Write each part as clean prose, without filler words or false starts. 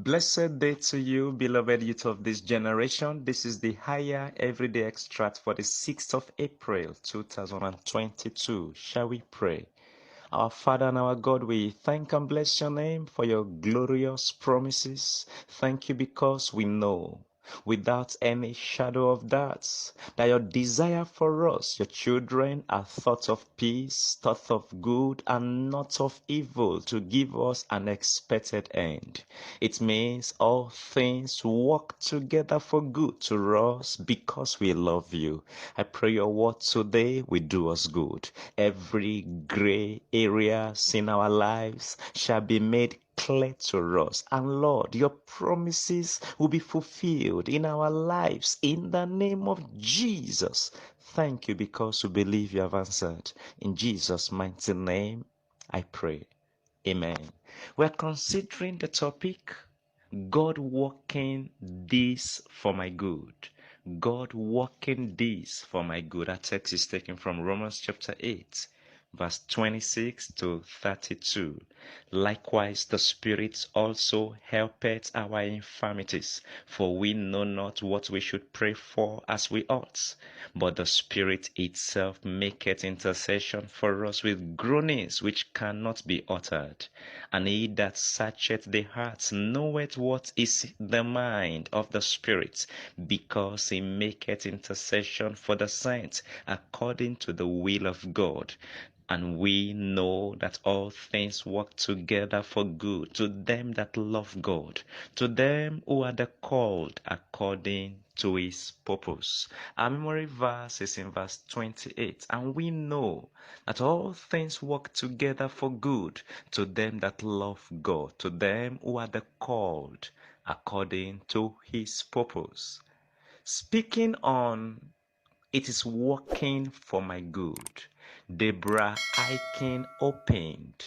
Blessed day to you, beloved youth of this generation. This is the higher everyday extract for the 6th of April 2022. Shall we pray? Our Father and our God, we thank and bless your name for your glorious promises. Thank you because we know without any shadow of doubts that your desire for us, your children, are thoughts of peace, thoughts of good, and not of evil, to give us an expected end. It means all things work together for good to us because we love you. I pray your word today will do us good. Every gray areas in our lives shall be made clear to us. And Lord, your promises will be fulfilled in our lives in the name of Jesus. Thank you because we believe you have answered. In Jesus' mighty name, I pray. Amen. We're considering the topic God working this for my good. God working this for my good. Our text is taken from Romans chapter 8, verse 26 to 32. Likewise, the Spirit also helpeth our infirmities, for we know not what we should pray for as we ought. But the Spirit itself maketh intercession for us with groanings which cannot be uttered. And he that searcheth the hearts knoweth what is the mind of the Spirit, because he maketh intercession for the saints according to the will of God. And we know that all things work together for good to them that love God, to them who are the called according to his purpose. Our memory verse is in verse 28. And we know that all things work together for good to them that love God, to them who are the called according to his purpose. Speaking on it is working for my good. Deborah Aiken opened.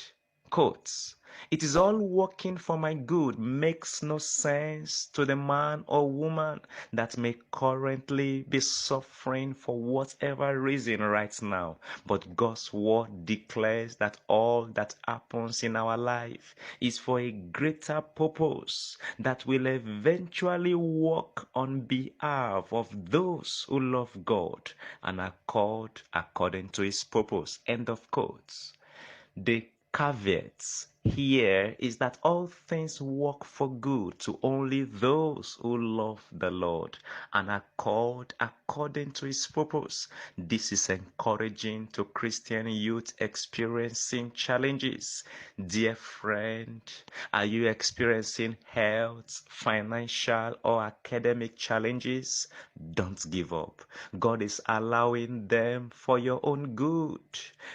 Quotes. It is all working for my good makes no sense to the man or woman that may currently be suffering for whatever reason right now. But God's word declares that all that happens in our life is for a greater purpose that will eventually work on behalf of those who love God and are called according to his purpose. End of quotes. The caveat here is that all things work for good to only those who love the Lord and are called according to his purpose. This is encouraging to Christian youth experiencing challenges. Dear friend, are you experiencing health, financial, or academic challenges? Don't give up. God is allowing them for your own good.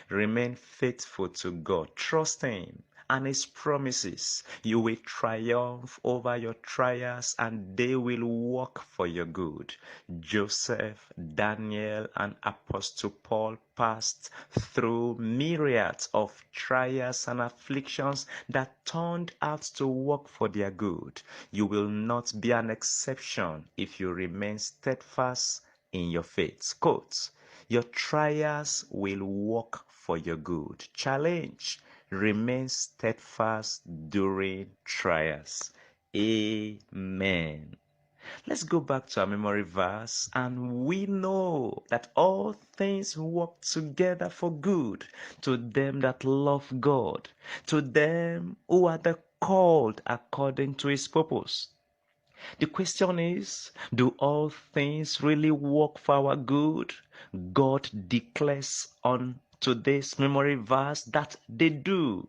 Remain faithful to God. Trust him and his promises. You will triumph over your trials and they will work for your good. Joseph, Daniel, and Apostle Paul passed through myriads of trials and afflictions that turned out to work for their good. You will not be an exception if you remain steadfast in your faith. Quote, your trials will work for your good. Challenge. Remain steadfast during trials. Amen. Let's go back to our memory verse, and we know that all things work together for good to them that love God, to them who are the called according to his purpose. The question is, do all things really work for our good? God declares on today's memory verse that they do.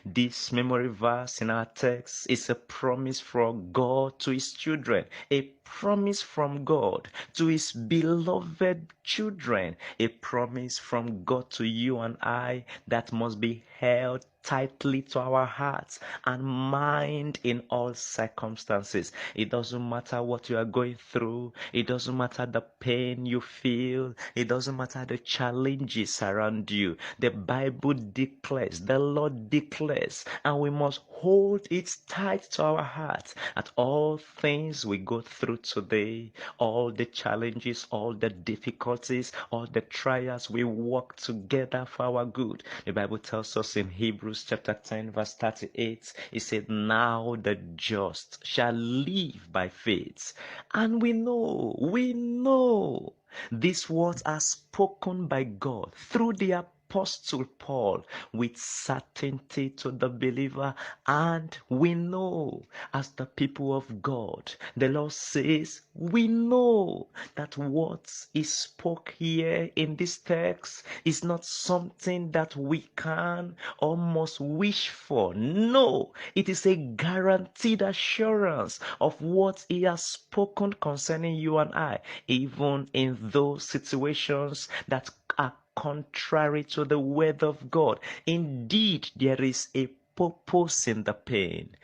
This memory verse in our text is a promise from God to his children, a promise from God to his beloved children, a promise from God to you and I that must be held tightly to our hearts and mind in all circumstances. It doesn't matter what you are going through. It doesn't matter the pain you feel. It doesn't matter the challenges around you. The Bible declares, the Lord declares, and we must hold it tight to our hearts at all things we go through today, all the challenges, all the difficulties, all the trials, we work together for our good. The Bible tells us in Hebrews Hebrews chapter 10 verse 38, it said, now the just shall live by faith. And we know these words are spoken by God through the Apostle Paul with certainty to the believer. And we know, as the people of God, the Lord says, we know that what is spoke here in this text is not something that we can or must wish for. No, it is a guaranteed assurance of what He has spoken concerning you and I, even in those situations that are contrary to the word of God. Indeed, there is a purpose in the pain.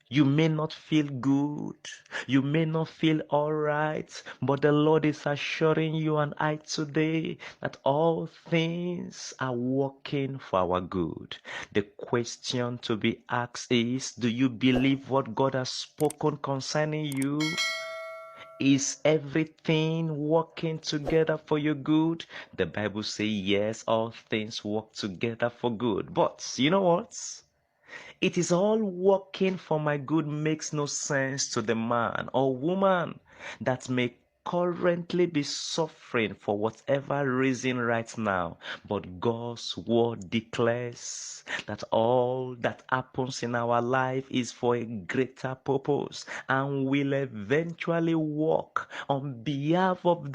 You may not feel good. You may not feel all right. But the Lord is assuring you and I today that all things are working for our good. The question to be asked is, do you believe what God has spoken concerning you? Is everything working together for your good? The Bible says, yes, all things work together for good. But you know what? It is all working for my good makes no sense to the man or woman that may currently be suffering for whatever reason right now. But God's word declares that all that happens in our life is for a greater purpose and will eventually work on behalf of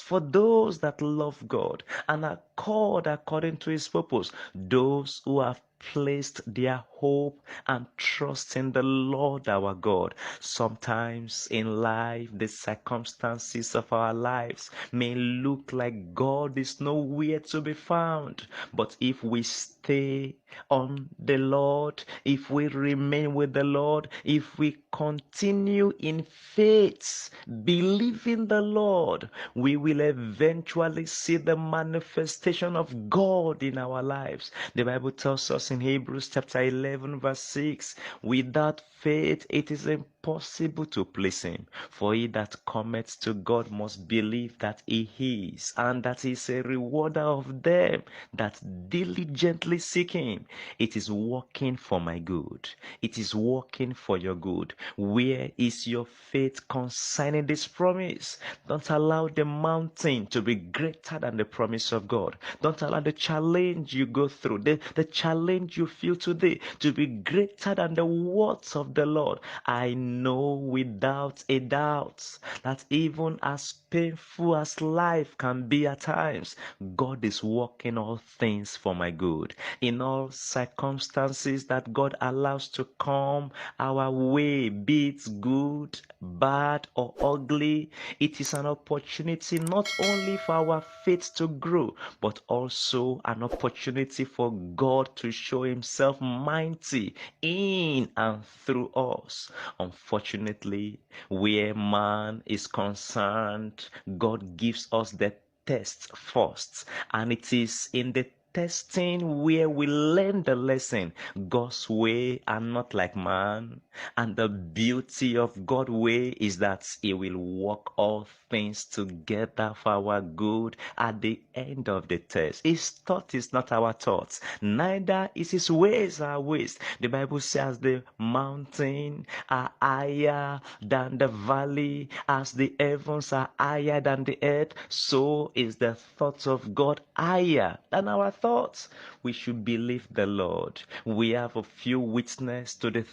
for those that love God and are called according to His purpose, those who have placed their hope and trust in the Lord our God. Sometimes in life, the circumstances of our lives may look like God is nowhere to be found. But if we stay on the Lord, if we remain with the Lord, if we continue in faith, believing the Lord, we will eventually see the manifestation of God in our lives. The Bible tells us in Hebrews chapter 11 verse 6, without faith it is impossible to please Him. For he that cometh to God must believe that He is, and that He is a rewarder of them that diligently seek Him. It is working for my good. It is working for your good. Where is your faith concerning this promise? Don't allow the mountain to be greater than the promise of God. Don't allow the challenge you go through, the challenge you feel today, to be greater than the words of the Lord. I know without a doubt that even as painful as life can be at times, God is working all things for my good. In all circumstances that God allows to come our way, be it good, bad, or ugly, it is an opportunity not only for our faith to grow, but also an opportunity for God to show Himself mighty in and through us. Unfortunately, where man is concerned, God gives us the test first, and it is in the testing where we learn the lesson. God's way are not like man, and the beauty of God's way is that He will work all things together for our good at the end of the test. His thought is not our thoughts, neither is His ways our ways. The Bible says the mountain are higher than the valley, as the heavens are higher than the earth, so is the thoughts of God higher than our thoughts. We should believe the Lord. We have a few witness to the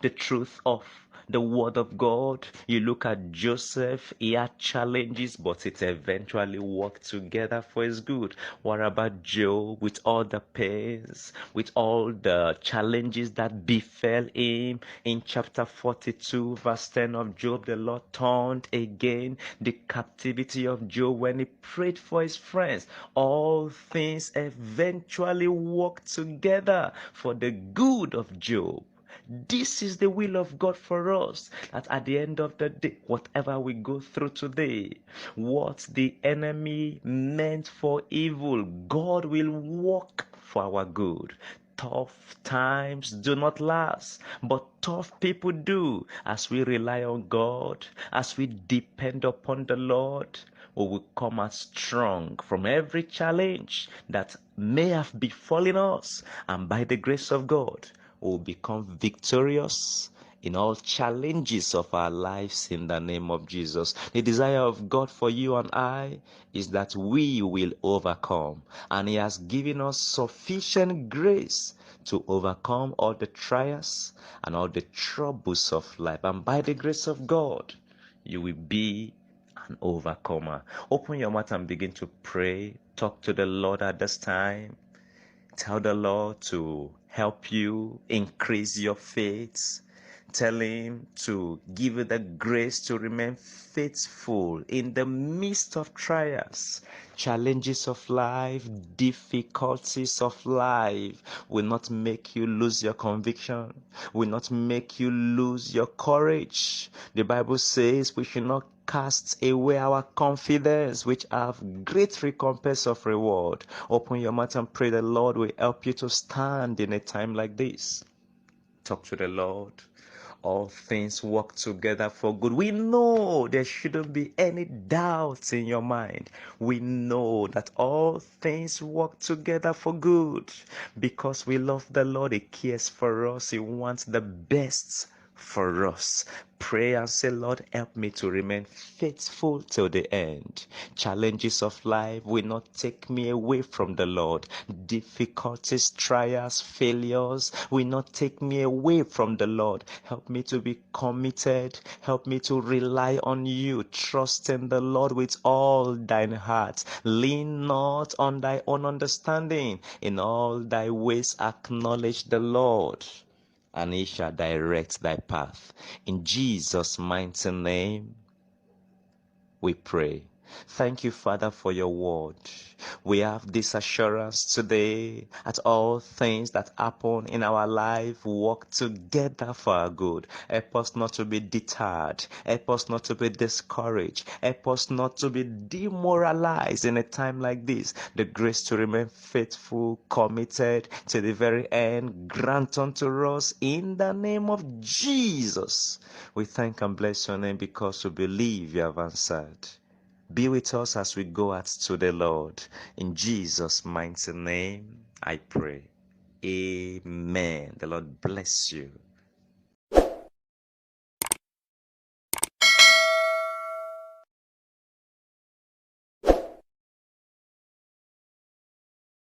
truth of the word of God. You look at Joseph, he had challenges, but it eventually worked together for his good. What about Job, with all the pains, with all the challenges that befell him? In chapter 42 verse 10 of Job, the Lord turned again the captivity of Job when he prayed for his friends. All things eventually worked together for the good of Job. This is the will of God for us, that at the end of the day, whatever we go through today, what the enemy meant for evil, God will work for our good. Tough times do not last, but tough people do. As we rely on God, as we depend upon the Lord, we will come out strong from every challenge that may have befallen us. And by the grace of God, we will become victorious in all challenges of our lives in the name of Jesus. The desire of God for you and I is that we will overcome. And He has given us sufficient grace to overcome all the trials and all the troubles of life. And by the grace of God, you will be an overcomer. Open your mouth and begin to pray. Talk to the Lord at this time. Tell the Lord to help you increase your faith. Tell Him to give you the grace to remain faithful in the midst of trials, challenges of life, difficulties of life. Will not make you lose your conviction, will not make you lose your courage. The Bible says we should not cast away our confidence, which have great recompense of reward. Open your mouth and pray the Lord will help you to stand in a time like this. Talk to the Lord. All things work together for good. We know there shouldn't be any doubts in your mind. We know that all things work together for good because we love the Lord. He cares for us. He wants the best for us. Pray and say, Lord, help me to remain faithful till the end. Challenges of life will not take me away from the Lord. Difficulties, trials, failures will not take me away from the Lord. Help me to be committed. Help me to rely on you. Trust in the Lord with all thine heart. Lean not on thy own understanding. In all thy ways acknowledge the Lord, and He shall direct thy path. In Jesus' mighty name, we pray. Thank you, Father, for your word. We have this assurance today that all things that happen in our life work together for our good. Help us not to be deterred. Help us not to be discouraged. Help us not to be demoralized in a time like this. The grace to remain faithful, committed to the very end, grant unto us in the name of Jesus. We thank and bless your name because we believe you have answered. Be with us as we go out to the Lord. In Jesus' mighty name, I pray. Amen. The Lord bless you.